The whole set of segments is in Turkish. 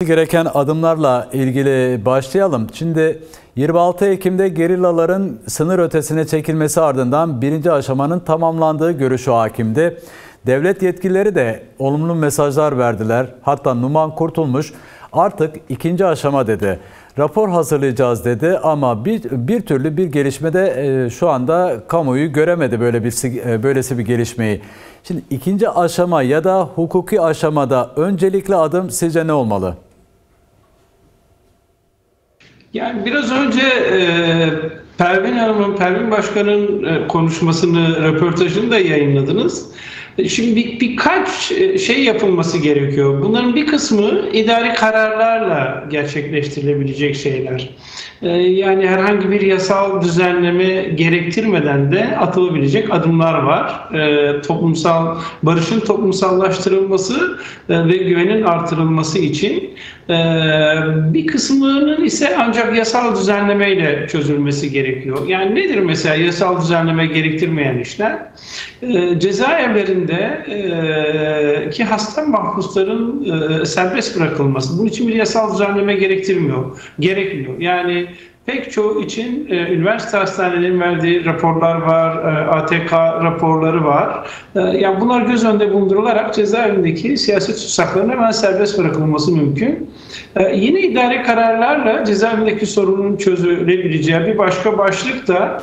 Gereken adımlarla ilgili başlayalım. Şimdi 26 Ekim'de gerillaların sınır ötesine çekilmesi ardından birinci aşamanın tamamlandığı görüşü hakimdi. Devlet yetkilileri de olumlu mesajlar verdiler. Hatta Numan Kurtulmuş artık ikinci aşama dedi. Rapor hazırlayacağız dedi ama bir türlü bir gelişmede şu anda kamuoyu göremedi böylesi bir gelişmeyi. Şimdi ikinci aşama ya da hukuki aşamada öncelikli adım sizce ne olmalı? Yani biraz önce Pervin Başkan'ın konuşmasını, röportajını da yayınladınız. Şimdi birkaç şey yapılması gerekiyor. Bunların bir kısmı idari kararlarla gerçekleştirilebilecek şeyler. Yani herhangi bir yasal düzenleme gerektirmeden de atılabilecek adımlar var. Barışın toplumsallaştırılması ve güvenin artırılması için. Bir kısmının ise ancak yasal düzenlemeyle çözülmesi gerekiyor. Yani nedir mesela yasal düzenleme gerektirmeyen işler? Cezaevlerinde ki hasta mahpusların serbest bırakılması. Bunun için bir yasal düzenleme gerekmiyor. Yani pek çoğu için üniversite hastanelerinin verdiği raporlar var, ATK raporları var. Yani bunlar göz önünde bulundurularak cezaevindeki siyasi tutsakların hemen serbest bırakılması mümkün. Yine idari kararlarla cezaevindeki sorunun çözülebileceği bir başka başlık da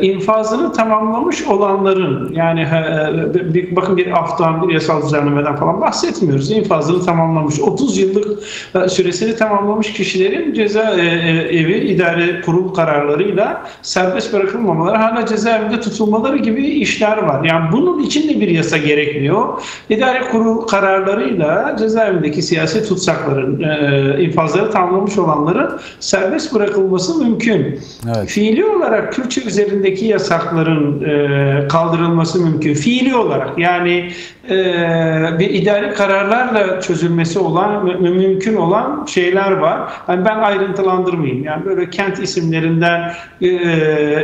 infazını tamamlamış olanların, yani bakın bir aftan, bir yasal düzenlemeden falan bahsetmiyoruz. İnfazını tamamlamış, 30 yıllık süresini tamamlamış kişilerin cezaevi idare kurul kararlarıyla serbest bırakılmamaları, hala cezaevinde tutulmaları gibi işler var. Yani bunun için de bir yasa gerekmiyor. İdare kurul kararlarıyla cezaevindeki siyasi tutsakların, infazları tamamlamış olanların serbest bırakılması mümkün. Evet. Fiili olarak Kürtçe üzerindeki yasakların kaldırılması mümkün. Fiili olarak, yani bir idari kararlarla çözülmesi mümkün olan şeyler var. Yani ben ayrıntılandırmayayım. Yani böyle kent isimlerinden,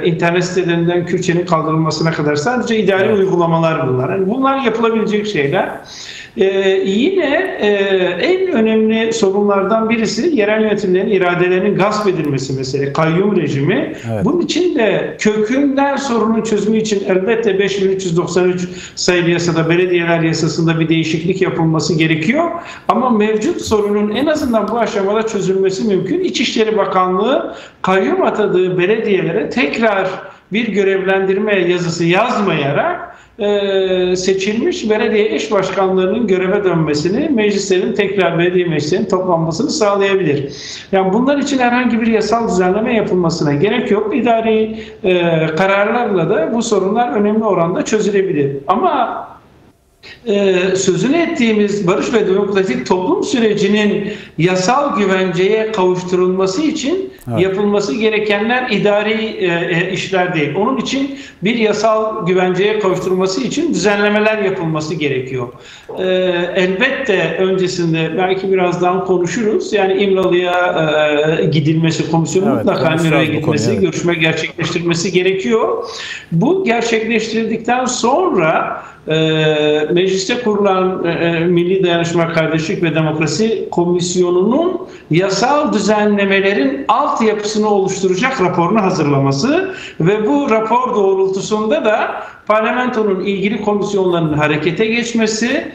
internet sitelerinden Kürtçenin kaldırılmasına kadar sadece idari uygulamalar bunlar. Yani bunlar yapılabilecek şeyler. Yine en önemli sorunlardan birisi yerel yönetimlerin iradelerinin gasp edilmesi meselesi. Kayyum rejimi. Evet. Bunun için de kökünden sorunun çözümü için elbette 5393 sayılı yasada, belediyeler yasasında bir değişiklik yapılması gerekiyor. Ama mevcut sorunun en azından bu aşamada çözülmesi mümkün. İçişleri Bakanlığı kayyum atadığı belediyelere tekrar bir görevlendirme yazısı yazmayarak seçilmiş belediye eş başkanlarının göreve dönmesini, belediye meclislerinin toplanmasını sağlayabilir. Yani bunlar için herhangi bir yasal düzenleme yapılmasına gerek yok. İdari kararlarla da bu sorunlar önemli oranda çözülebilir. Ama sözünü ettiğimiz barış ve demokratik toplum sürecinin yasal güvenceye kavuşturulması için yapılması gerekenler idari işler değil. Onun için bir yasal güvenceye kavuşturulması için düzenlemeler yapılması gerekiyor. Elbette öncesinde belki birazdan konuşuruz. Yani İmralı'ya gidilmesi, komisyonun mutlaka İmralı'ya gitmesi, görüşme gerçekleştirilmesi gerekiyor. Bu gerçekleştirildikten sonra mecliste kurulan Milli Dayanışma, Kardeşlik ve Demokrasi Komisyonu'nun yasal düzenlemelerin altyapısını oluşturacak raporunu hazırlaması ve bu rapor doğrultusunda da parlamentonun ilgili komisyonlarının harekete geçmesi,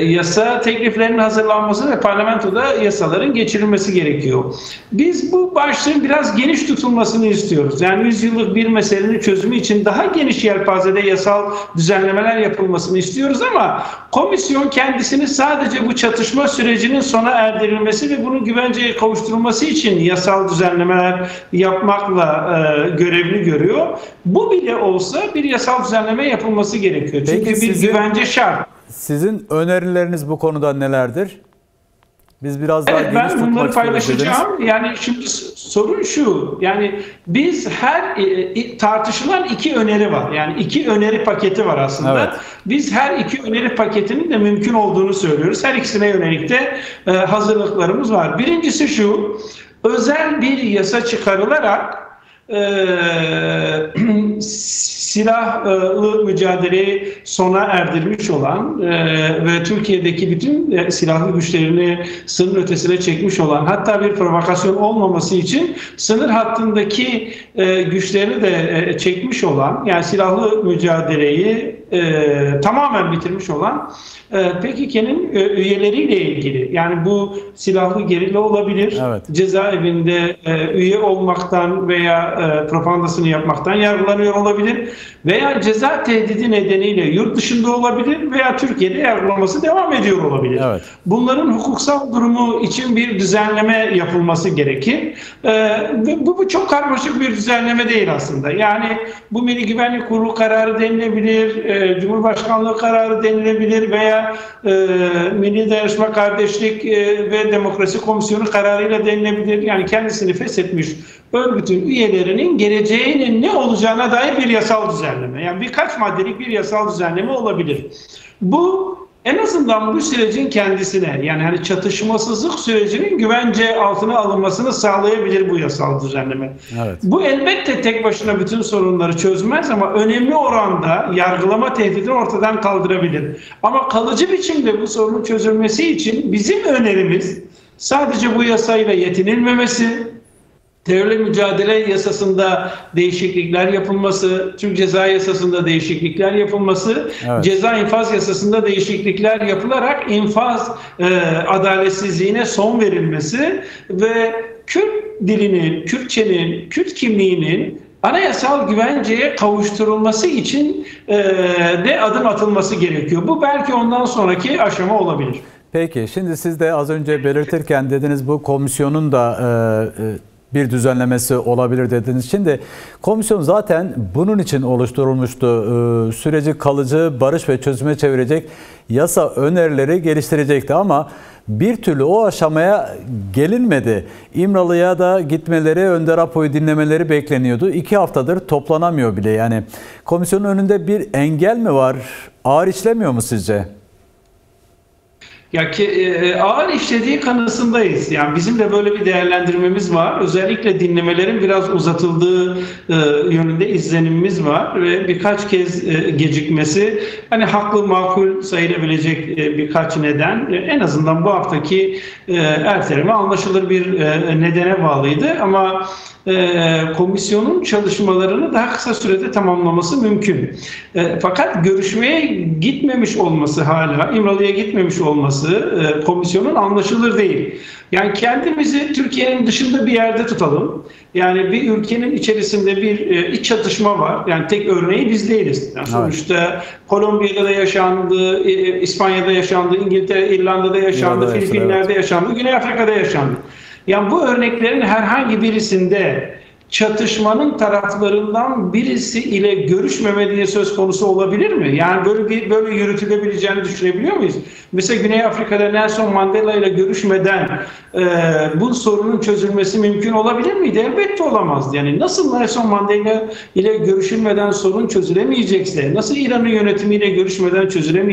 yasa tekliflerinin hazırlanması ve parlamentoda yasaların geçirilmesi gerekiyor. Biz bu başlığın biraz geniş tutulmasını istiyoruz. Yani 100 yıllık bir meselenin çözümü için daha geniş yelpazede yasal düzenlemeler yapılmasını istiyoruz ama komisyon kendisini sadece bu çatışma sürecinin sona erdirilmesi ve bunun güvenceye kavuşturulması için yasal düzenlemeler yapmakla görevli görüyor. Bu bile olsa bir yasal düzenleme yapılması gerekiyor. Çünkü bir güvence şart. Sizin önerileriniz bu konuda nelerdir? Biz biraz daha geniş tutmak istiyoruz. Ben bunları paylaşacağım. Yani şimdi sorun şu. Yani biz tartışılan iki öneri var. Yani iki öneri paketi var aslında. Evet. Biz her iki öneri paketinin de mümkün olduğunu söylüyoruz. Her ikisine yönelik de hazırlıklarımız var. Birincisi şu. Özel bir yasa çıkarılarak silahlı mücadeleyi sona erdirmiş olan ve Türkiye'deki bütün silahlı güçlerini sınır ötesine çekmiş olan, hatta bir provokasyon olmaması için sınır hattındaki güçlerini de çekmiş olan, yani silahlı mücadeleyi tamamen bitirmiş olan PKK'nın üyeleriyle ilgili, yani bu silahlı gerilla olabilir, Evet. cezaevinde üye olmaktan veya propagandasını yapmaktan yargılanıyor olabilir veya ceza tehdidi nedeniyle yurt dışında olabilir veya Türkiye'de yargılaması devam ediyor olabilir. Evet. Bunların hukuksal durumu için bir düzenleme yapılması gerekir. Bu çok karmaşık bir düzenleme değil aslında. Yani bu Milli Güvenlik Kurulu kararı denilebilir, Cumhurbaşkanlığı kararı denilebilir veya Milli Dayanışma, Kardeşlik ve Demokrasi Komisyonu kararıyla denilebilir. Yani kendisini feshetmiş örgütün üyelerinin geleceğinin ne olacağına dair bir yasal düzenleme. Yani birkaç maddelik bir yasal düzenleme olabilir. Bu en azından bu sürecin kendisine, yani hani çatışmasızlık sürecinin güvence altına alınmasını sağlayabilir bu yasal düzenleme. Evet. Bu elbette tek başına bütün sorunları çözmez ama önemli oranda yargılama tehdidini ortadan kaldırabilir. Ama kalıcı biçimde bu sorunun çözülmesi için bizim önerimiz sadece bu yasayla yetinilmemesi, terörle mücadele yasasında değişiklikler yapılması, Türk Ceza Yasası'nda değişiklikler yapılması, evet, ceza infaz yasasında değişiklikler yapılarak infaz adaletsizliğine son verilmesi ve Kürt dilinin, Kürtçenin, Kürt kimliğinin anayasal güvenceye kavuşturulması için de adım atılması gerekiyor. Bu belki ondan sonraki aşama olabilir. Peki, şimdi siz de az önce belirtirken dediniz bu komisyonun da bir düzenlemesi olabilir dediniz. Şimdi komisyon zaten bunun için oluşturulmuştu. Süreci kalıcı, barış ve çözüme çevirecek yasa önerileri geliştirecekti ama bir türlü o aşamaya gelinmedi. İmralı'ya da gitmeleri, Önder Apo'yu dinlemeleri bekleniyordu. 2 haftadır toplanamıyor bile. Yani komisyonun önünde bir engel mi var? Ağır işlemiyor mu sizce? Ya ağır işlediği kanısındayız. Yani bizim de böyle bir değerlendirmemiz var. Özellikle dinlemelerin biraz uzatıldığı yönünde izlenimimiz var ve birkaç kez gecikmesi hani haklı makul sayılabilecek birkaç neden en azından bu haftaki erteleme anlaşılır bir nedene bağlıydı ama komisyonun çalışmalarını daha kısa sürede tamamlaması mümkün. Fakat görüşmeye gitmemiş olması, hala İmralı'ya gitmemiş olması komisyonun anlaşılır değil. Yani kendimizi Türkiye'nin dışında bir yerde tutalım. Yani bir ülkenin içerisinde bir iç çatışma var. Yani tek örneği biz değiliz. Yani sonuçta Kolombiya'da da yaşandı, İspanya'da yaşandı, İngiltere, İrlanda'da yaşandı, Filipinler'de yaşandı, Güney Afrika'da yaşandı. Yani bu örneklerin herhangi birisinde çatışmanın taraflarından birisi ile görüşmeme diye söz konusu olabilir mi? Yani böyle yürütülebileceğini düşünebiliyor muyuz? Mesela Güney Afrika'da Nelson Mandela ile görüşmeden bu sorunun çözülmesi mümkün olabilir miydi? Elbette olamazdı. Yani nasıl Nelson Mandela ile görüşülmeden sorun çözülemeyecekse, nasıl İran'ın yönetimiyle görüşmeden çözülemeyecekse,